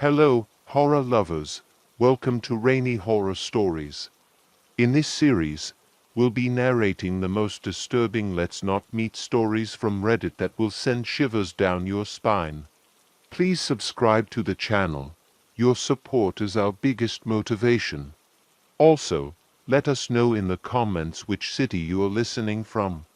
Hello, horror lovers. Welcome to Rainy Horror Stories. In this series, we'll be narrating the most disturbing Let's Not Meet stories from Reddit that will send shivers down your spine. Please subscribe to the channel. Your support is our biggest motivation. Also, let us know in the comments which city you are listening from.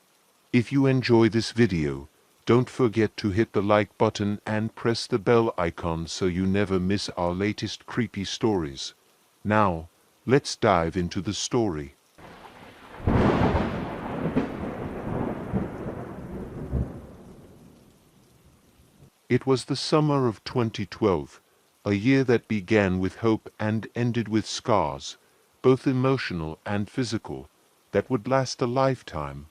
If you enjoy this video, don't forget to hit the like button and press the bell icon so you never miss our latest creepy stories. Now, let's dive into the story. It was the summer of 2012, a year that began with hope and ended with scars, both emotional and physical, that would last a lifetime.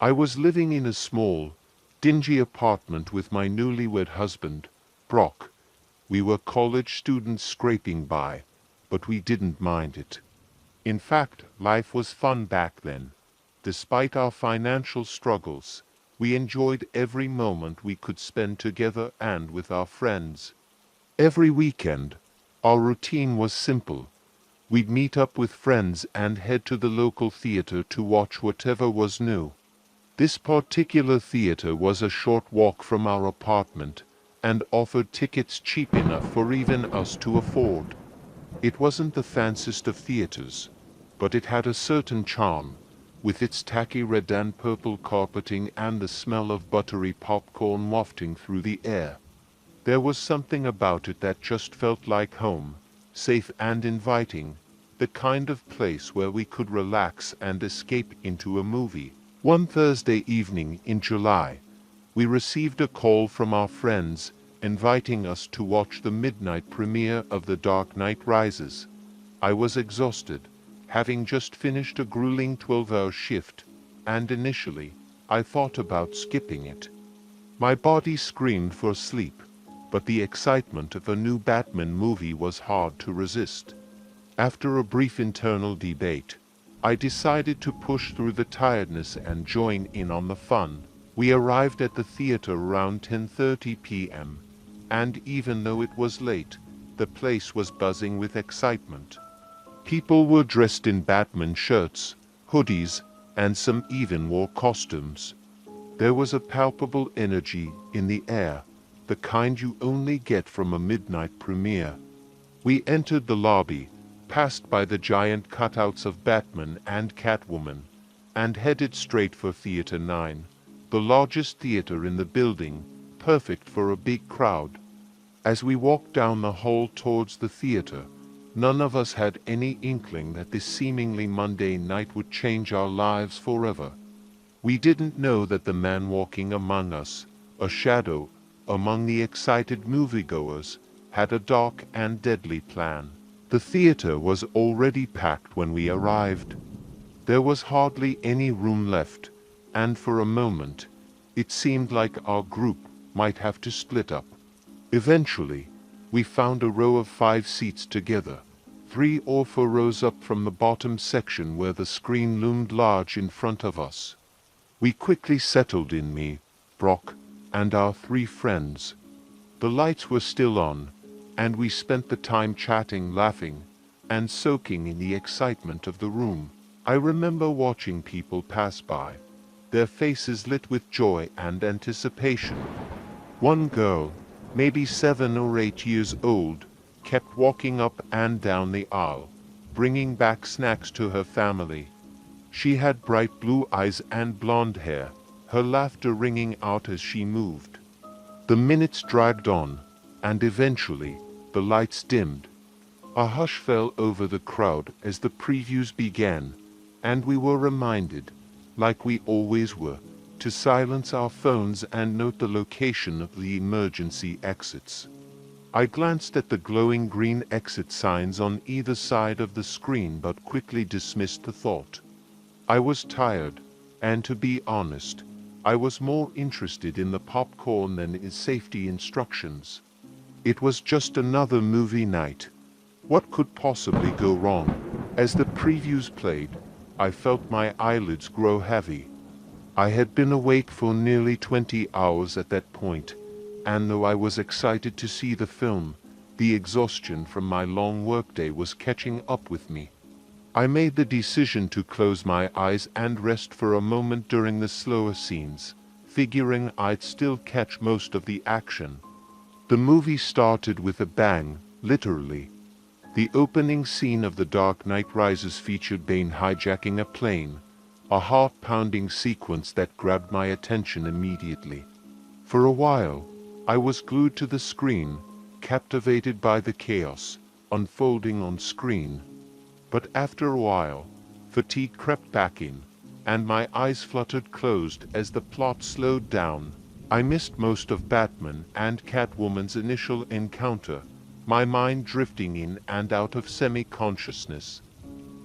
I was living in a small, dingy apartment with my newlywed husband, Brock. We were college students scraping by, but we didn't mind it. In fact, life was fun back then. Despite our financial struggles, we enjoyed every moment we could spend together and with our friends. Every weekend, our routine was simple. We'd meet up with friends and head to the local theater to watch whatever was new. This particular theater was a short walk from our apartment and offered tickets cheap enough for even us to afford. It wasn't the fanciest of theaters, but it had a certain charm, with its tacky red and purple carpeting and the smell of buttery popcorn wafting through the air. There was something about it that just felt like home, safe and inviting, the kind of place where we could relax and escape into a movie. One Thursday evening in July, we received a call from our friends inviting us to watch the midnight premiere of The Dark Knight Rises. I was exhausted, having just finished a grueling 12-hour shift, and initially, I thought about skipping it. My body screamed for sleep, but the excitement of a new Batman movie was hard to resist. After a brief internal debate, I decided to push through the tiredness and join in on the fun. We arrived at the theater around 10:30 p.m., and even though it was late, the place was buzzing with excitement. People were dressed in Batman shirts, hoodies, and some even wore costumes. There was a palpable energy in the air, the kind you only get from a midnight premiere. We entered the lobby, passed by the giant cutouts of Batman and Catwoman, and headed straight for Theater 9, the largest theater in the building, perfect for a big crowd. As we walked down the hall towards the theater, none of us had any inkling that this seemingly mundane night would change our lives forever. We didn't know that the man walking among us, a shadow among the excited moviegoers, had a dark and deadly plan. The theater was already packed when we arrived. There was hardly any room left, and for a moment, it seemed like our group might have to split up. Eventually, we found a row of 5 seats together, 3 or 4 rows up from the bottom section where the screen loomed large in front of us. We quickly settled in, me, Brock, and our 3 friends. The lights were still on, and we spent the time chatting, laughing, and soaking in the excitement of the room. I remember watching people pass by, their faces lit with joy and anticipation. One girl, maybe 7 or 8 years old, kept walking up and down the aisle, bringing back snacks to her family. She had bright blue eyes and blonde hair, her laughter ringing out as she moved. The minutes dragged on, and eventually, the lights dimmed. A hush fell over the crowd as the previews began, and we were reminded, like we always were, to silence our phones and note the location of the emergency exits. I glanced at the glowing green exit signs on either side of the screen but quickly dismissed the thought. I was tired, and to be honest, I was more interested in the popcorn than in safety instructions. It was just another movie night. What could possibly go wrong? As the previews played, I felt my eyelids grow heavy. I had been awake for nearly 20 hours at that point, and though I was excited to see the film, The exhaustion from my long workday was catching up with me. I made the decision to close my eyes and rest for a moment during the slower scenes, figuring I'd still catch most of the action. The movie started with a bang, literally. The opening scene of The Dark Knight Rises featured Bane hijacking a plane, a heart-pounding sequence that grabbed my attention immediately. For a while, I was glued to the screen, captivated by the chaos unfolding on screen. But after a while, fatigue crept back in, and my eyes fluttered closed as the plot slowed down. I missed most of Batman and Catwoman's initial encounter, my mind drifting in and out of semi-consciousness.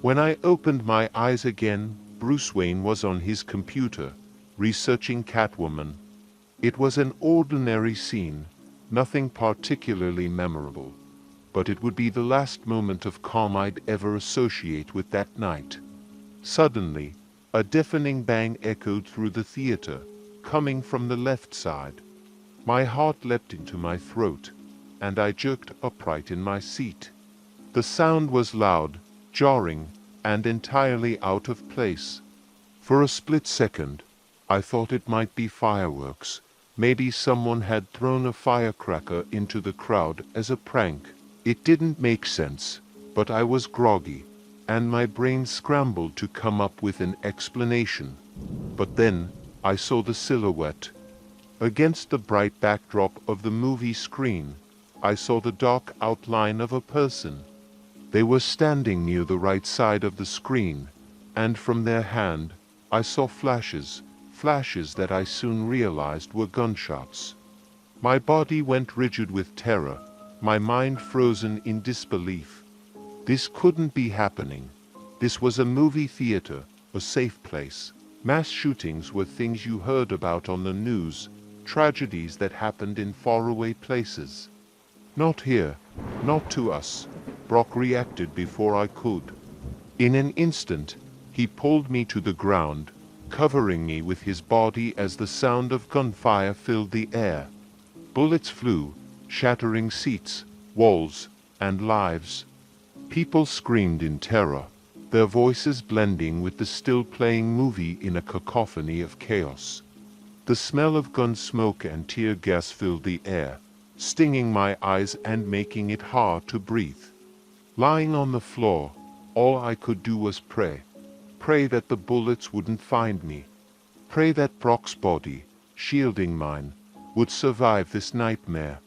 When I opened my eyes again, Bruce Wayne was on his computer, researching Catwoman. It was an ordinary scene, nothing particularly memorable, but it would be the last moment of calm I'd ever associate with that night. Suddenly, a deafening bang echoed through the theater, coming from the left side. My heart leapt into my throat, and I jerked upright in my seat. The sound was loud, jarring, and entirely out of place. For a split second, I thought it might be fireworks. Maybe someone had thrown a firecracker into the crowd as a prank. It didn't make sense, but I was groggy, and my brain scrambled to come up with an explanation. But then, I saw the silhouette. Against the bright backdrop of the movie screen, I saw the dark outline of a person. They were standing near the right side of the screen, and from their hand, I saw flashes that I soon realized were gunshots. My body went rigid with terror, my mind frozen in disbelief. This couldn't be happening. This was a movie theater, a safe place. Mass shootings were things you heard about on the news, tragedies that happened in faraway places. Not here, not to us. Brock reacted before I could. In an instant, he pulled me to the ground, covering me with his body as the sound of gunfire filled the air. Bullets flew, shattering seats, walls, and lives. People screamed in terror, their voices blending with the still-playing movie in a cacophony of chaos. The smell of gun smoke and tear gas filled the air, stinging my eyes and making it hard to breathe. Lying on the floor, all I could do was pray. Pray that the bullets wouldn't find me. Pray that Brock's body, shielding mine, would survive this nightmare.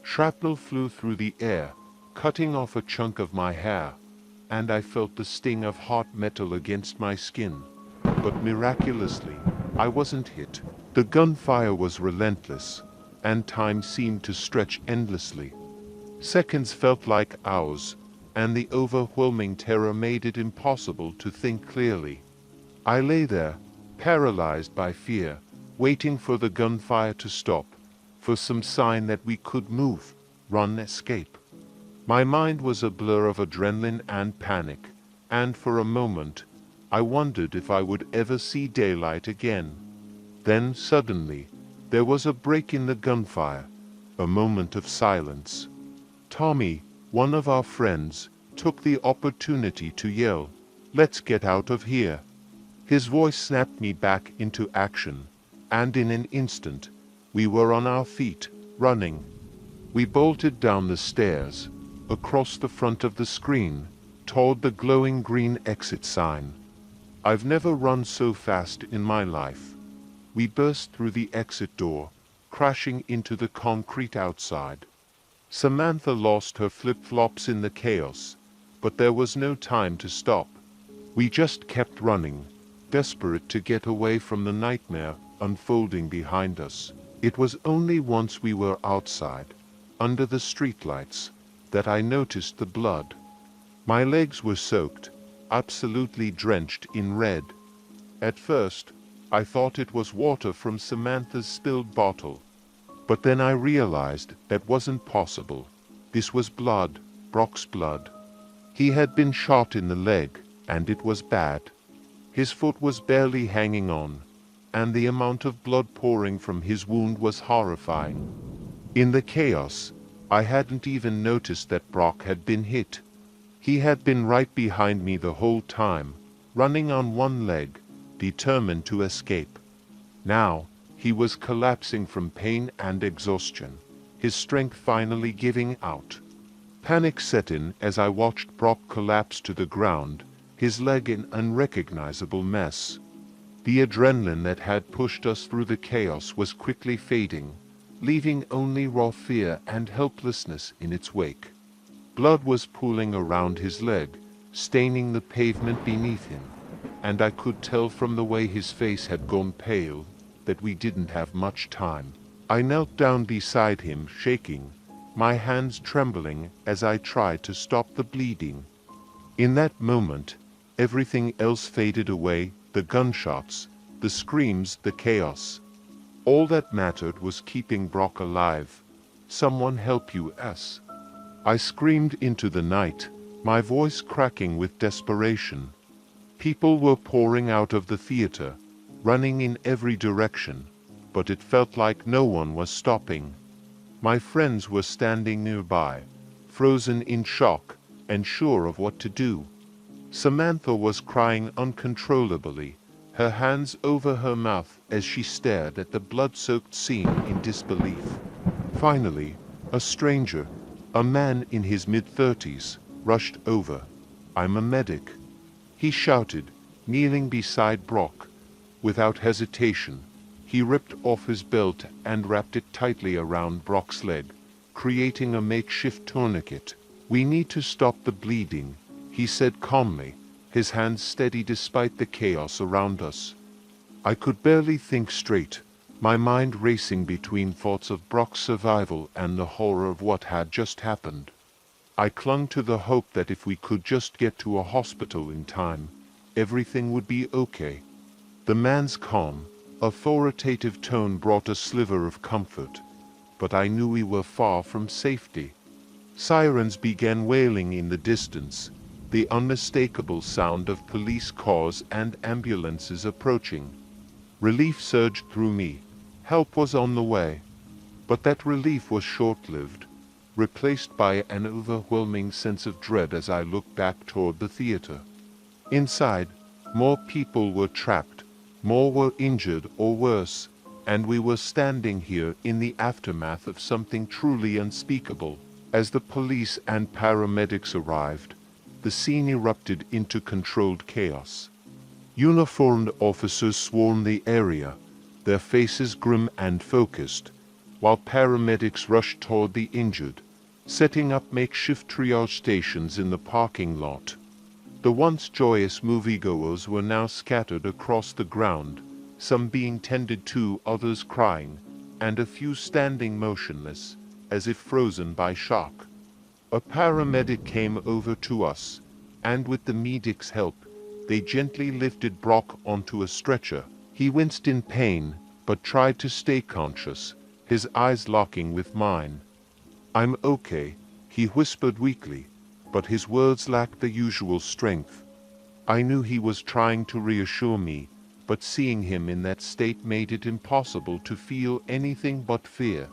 Shrapnel flew through the air, cutting off a chunk of my hair, and I felt the sting of hot metal against my skin. But miraculously, I wasn't hit. The gunfire was relentless, and time seemed to stretch endlessly. Seconds felt like hours, and the overwhelming terror made it impossible to think clearly. I lay there, paralyzed by fear, waiting for the gunfire to stop, for some sign that we could move, run, escape. My mind was a blur of adrenaline and panic, and for a moment, I wondered if I would ever see daylight again. Then, suddenly, there was a break in the gunfire, a moment of silence. Tommy, one of our friends, took the opportunity to yell, "Let's get out of here." His voice snapped me back into action, and in an instant, we were on our feet, running. We bolted down the stairs, across the front of the screen, toward the glowing green exit sign. I've never run so fast in my life. We burst through the exit door, crashing into the concrete outside. Samantha lost her flip-flops in the chaos, but there was no time to stop. We just kept running, desperate to get away from the nightmare unfolding behind us. It was only once we were outside, under the streetlights, that I noticed the blood. My legs were soaked, absolutely drenched in red. At first, I thought it was water from Samantha's spilled bottle. But then I realized that wasn't possible. This was blood, Brock's blood. He had been shot in the leg, and it was bad. His foot was barely hanging on, and the amount of blood pouring from his wound was horrifying. In the chaos, I hadn't even noticed that Brock had been hit. He had been right behind me the whole time, running on one leg, determined to escape. Now, he was collapsing from pain and exhaustion, his strength finally giving out. Panic set in as I watched Brock collapse to the ground, his leg an unrecognizable mess. The adrenaline that had pushed us through the chaos was quickly fading, leaving only raw fear and helplessness in its wake. Blood was pooling around his leg, staining the pavement beneath him, and I could tell from the way his face had gone pale that we didn't have much time. I knelt down beside him, shaking, my hands trembling as I tried to stop the bleeding. In that moment, everything else faded away, the gunshots, the screams, the chaos. All that mattered was keeping Brock alive. Someone help us. I screamed into the night, my voice cracking with desperation. People were pouring out of the theater, running in every direction, but it felt like no one was stopping. My friends were standing nearby, frozen in shock, and sure of what to do. Samantha was crying uncontrollably, her hands over her mouth as she stared at the blood-soaked scene in disbelief. Finally, a stranger, a man in his mid-30s, rushed over. "I'm a medic," he shouted, kneeling beside Brock. Without hesitation, he ripped off his belt and wrapped it tightly around Brock's leg, creating a makeshift tourniquet. "We need to stop the bleeding," he said calmly, his hands steady despite the chaos around us. I could barely think straight, my mind racing between thoughts of Brock's survival and the horror of what had just happened. I clung to the hope that if we could just get to a hospital in time, everything would be okay. The man's calm, authoritative tone brought a sliver of comfort, but I knew we were far from safety. Sirens began wailing in the distance, the unmistakable sound of police cars and ambulances approaching. Relief surged through me. Help was on the way. But that relief was short-lived, replaced by an overwhelming sense of dread as I looked back toward the theater. Inside, more people were trapped, more were injured or worse, and we were standing here in the aftermath of something truly unspeakable. As the police and paramedics arrived, the scene erupted into controlled chaos. Uniformed officers swarmed the area, their faces grim and focused, while paramedics rushed toward the injured, setting up makeshift triage stations in the parking lot. The once joyous moviegoers were now scattered across the ground, some being tended to, others crying, and a few standing motionless, as if frozen by shock. A paramedic came over to us, and with the medic's help, they gently lifted Brock onto a stretcher. He winced in pain, but tried to stay conscious, his eyes locking with mine. "I'm okay," he whispered weakly, but his words lacked the usual strength. I knew he was trying to reassure me, but seeing him in that state made it impossible to feel anything but fear.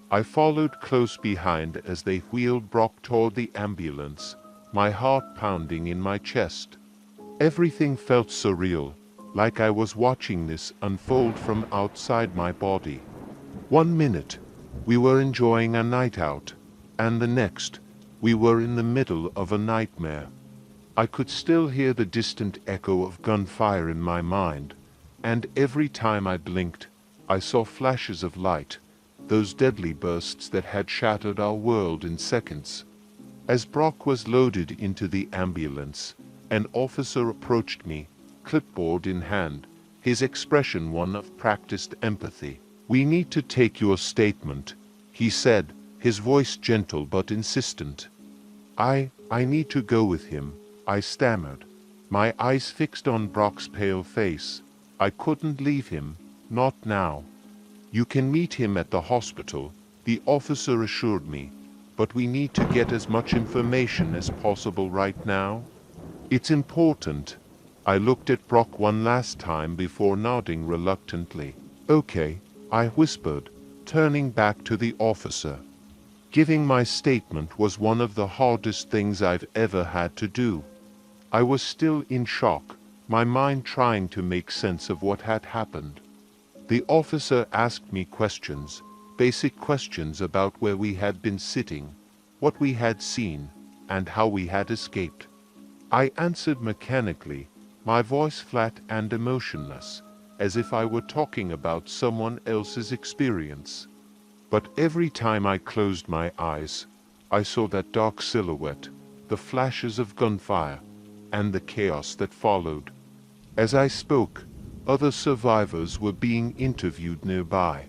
I followed close behind as they wheeled Brock toward the ambulance, my heart pounding in my chest. Everything felt surreal, like I was watching this unfold from outside my body. 1 minute, we were enjoying a night out, and the next, we were in the middle of a nightmare. I could still hear the distant echo of gunfire in my mind, and every time I blinked, I saw flashes of light, those deadly bursts that had shattered our world in seconds. As Brock was loaded into the ambulance, an officer approached me, clipboard in hand, his expression one of practiced empathy. "We need to take your statement," he said, his voice gentle but insistent. I need to go with him," I stammered, my eyes fixed on Brock's pale face. "I couldn't leave him, not now." "You can meet him at the hospital," the officer assured me, "but we need to get as much information as possible right now. It's important." I looked at Brock one last time before nodding reluctantly. "Okay," I whispered, turning back to the officer. Giving my statement was one of the hardest things I've ever had to do. I was still in shock, my mind trying to make sense of what had happened. The officer asked me questions, basic questions about where we had been sitting, what we had seen, and how we had escaped. I answered mechanically, my voice flat and emotionless, as if I were talking about someone else's experience. But every time I closed my eyes, I saw that dark silhouette, the flashes of gunfire, and the chaos that followed. As I spoke, other survivors were being interviewed nearby.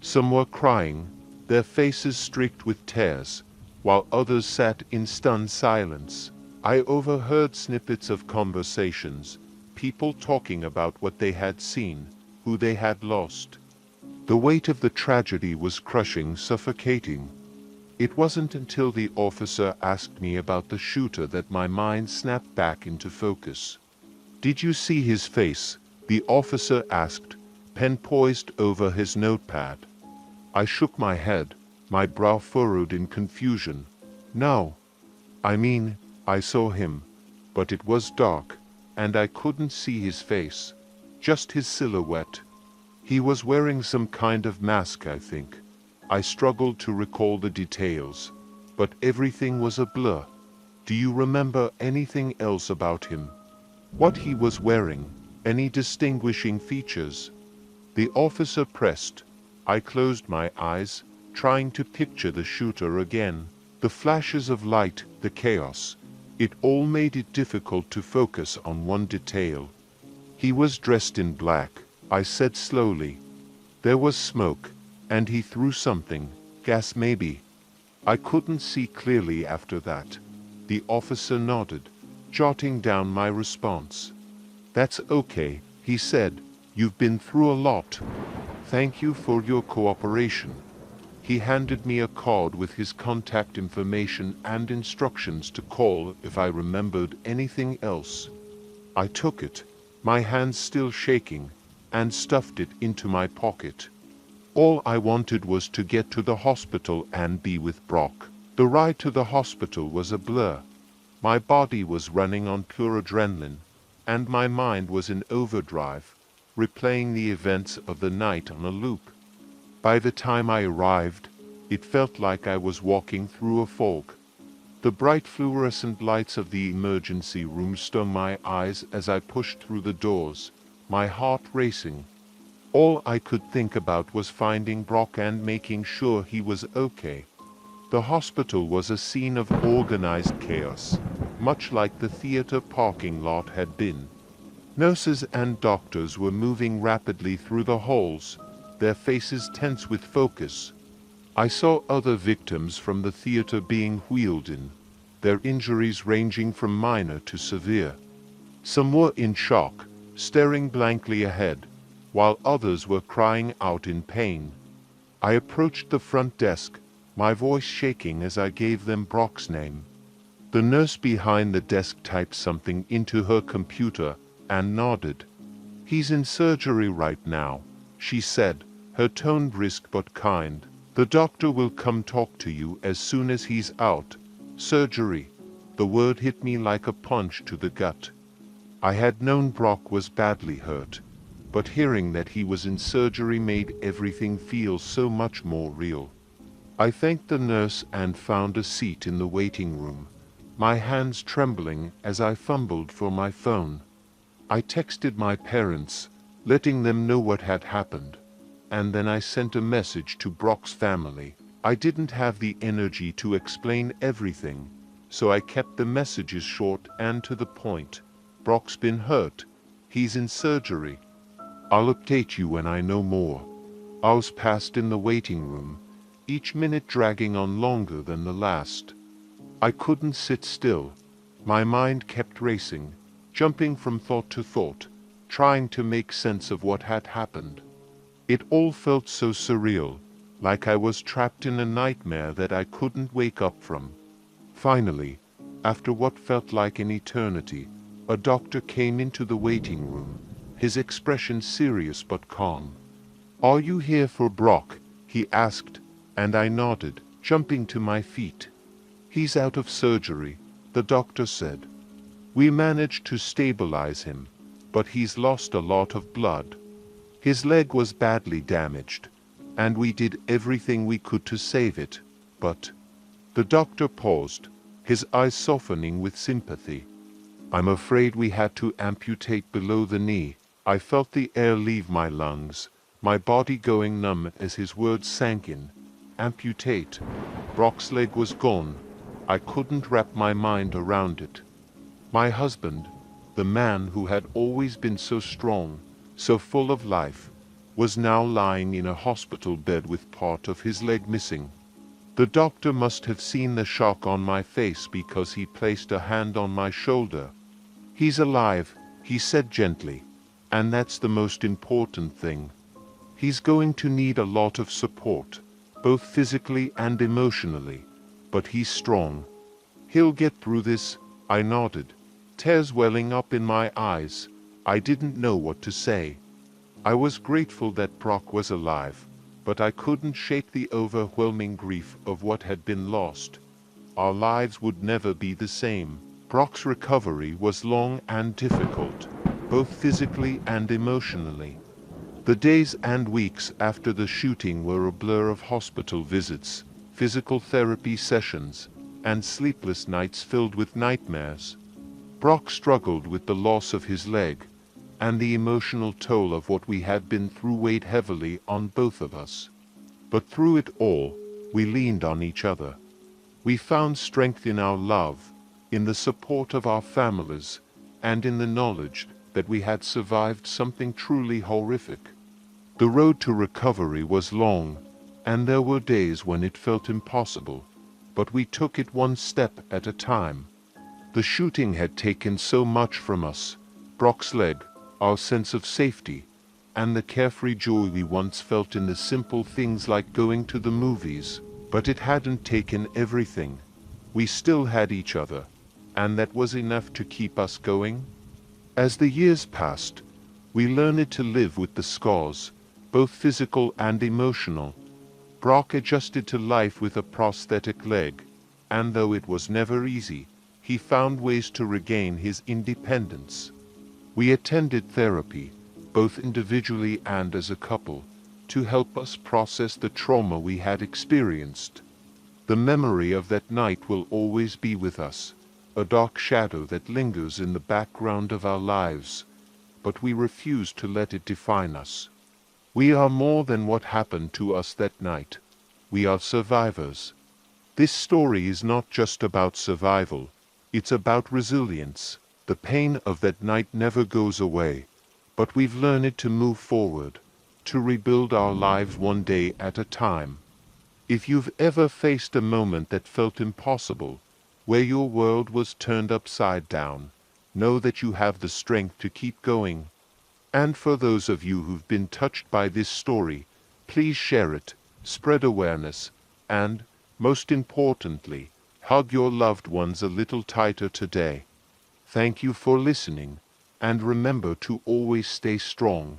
Some were crying, their faces streaked with tears, while others sat in stunned silence. I overheard snippets of conversations, people talking about what they had seen, who they had lost. The weight of the tragedy was crushing, suffocating. It wasn't until the officer asked me about the shooter that my mind snapped back into focus. "Did you see his face?" the officer asked, pen poised over his notepad. I shook my head, my brow furrowed in confusion. "No. I saw him, but it was dark, and I couldn't see his face, just his silhouette. He was wearing some kind of mask, I think." I struggled to recall the details, but everything was a blur. "Do you remember anything else about him? What he was wearing? Any distinguishing features?" The officer pressed. I closed my eyes, trying to picture the shooter again. The flashes of light, the chaos. It all made it difficult to focus on one detail. "He was dressed in black," I said slowly. "There was smoke, and he threw something, gas maybe." I couldn't see clearly after that. The officer nodded, jotting down my response. "That's okay," he said. "You've been through a lot. Thank you for your cooperation." He handed me a card with his contact information and instructions to call if I remembered anything else. I took it, my hands still shaking, and stuffed it into my pocket. All I wanted was to get to the hospital and be with Brock. The ride to the hospital was a blur. My body was running on pure adrenaline, and my mind was in overdrive, replaying the events of the night on a loop. By the time I arrived, it felt like I was walking through a fog. The bright fluorescent lights of the emergency room stung my eyes as I pushed through the doors, my heart racing. All I could think about was finding Brock and making sure he was okay. The hospital was a scene of organized chaos, much like the theater parking lot had been. Nurses and doctors were moving rapidly through the halls, their faces tense with focus. I saw other victims from the theater being wheeled in, their injuries ranging from minor to severe. Some were in shock, staring blankly ahead, while others were crying out in pain. I approached the front desk, my voice shaking as I gave them Brock's name. The nurse behind the desk typed something into her computer and nodded. "He's in surgery right now," she said, her tone brisk but kind. "The doctor will come talk to you as soon as he's out." Surgery. The word hit me like a punch to the gut. I had known Brock was badly hurt, but hearing that he was in surgery made everything feel so much more real. I thanked the nurse and found a seat in the waiting room, my hands trembling as I fumbled for my phone. I texted my parents, letting them know what had happened, and then I sent a message to Brock's family. I didn't have the energy to explain everything, so I kept the messages short and to the point. "Brock's been hurt. He's in surgery. I'll update you when I know more." Hours passed in the waiting room, each minute dragging on longer than the last. I couldn't sit still. My mind kept racing, jumping from thought to thought, trying to make sense of what had happened. It all felt so surreal, like I was trapped in a nightmare that I couldn't wake up from. Finally, after what felt like an eternity, a doctor came into the waiting room, his expression serious but calm. "Are you here for Brock?" he asked, and I nodded, jumping to my feet. "He's out of surgery," the doctor said. "We managed to stabilize him, but he's lost a lot of blood. His leg was badly damaged, and we did everything we could to save it, but—" The doctor paused, his eyes softening with sympathy. "I'm afraid we had to amputate below the knee." I felt the air leave my lungs, my body going numb as his words sank in. Amputate. Brock's leg was gone. I couldn't wrap my mind around it. My husband, the man who had always been so strong, so full of life, was now lying in a hospital bed with part of his leg missing. The doctor must have seen the shock on my face because he placed a hand on my shoulder. "He's alive," he said gently, "and that's the most important thing. He's going to need a lot of support, both physically and emotionally, but he's strong. He'll get through this." I nodded, tears welling up in my eyes. I didn't know what to say. I was grateful that Brock was alive, but I couldn't shake the overwhelming grief of what had been lost. Our lives would never be the same. Brock's recovery was long and difficult, both physically and emotionally. The days and weeks after the shooting were a blur of hospital visits, physical therapy sessions, and sleepless nights filled with nightmares. Brock struggled with the loss of his leg, and the emotional toll of what we had been through weighed heavily on both of us. But through it all, we leaned on each other. We found strength in our love, in the support of our families, and in the knowledge that we had survived something truly horrific. The road to recovery was long, and there were days when it felt impossible, but we took it one step at a time. The shooting had taken so much from us: Brock's leg, our sense of safety, and the carefree joy we once felt in the simple things like going to the movies. But it hadn't taken everything. We still had each other, and that was enough to keep us going. As the years passed, we learned to live with the scars, both physical and emotional. Brock adjusted to life with a prosthetic leg, and though it was never easy, he found ways to regain his independence. We attended therapy, both individually and as a couple, to help us process the trauma we had experienced. The memory of that night will always be with us, a dark shadow that lingers in the background of our lives, but we refuse to let it define us. We are more than what happened to us that night. We are survivors. This story is not just about survival, it's about resilience. The pain of that night never goes away, but we've learned to move forward, to rebuild our lives one day at a time. If you've ever faced a moment that felt impossible, where your world was turned upside down, know that you have the strength to keep going. And for those of you who've been touched by this story, please share it, spread awareness, and, most importantly, hug your loved ones a little tighter today. Thank you for listening, and remember to always stay strong.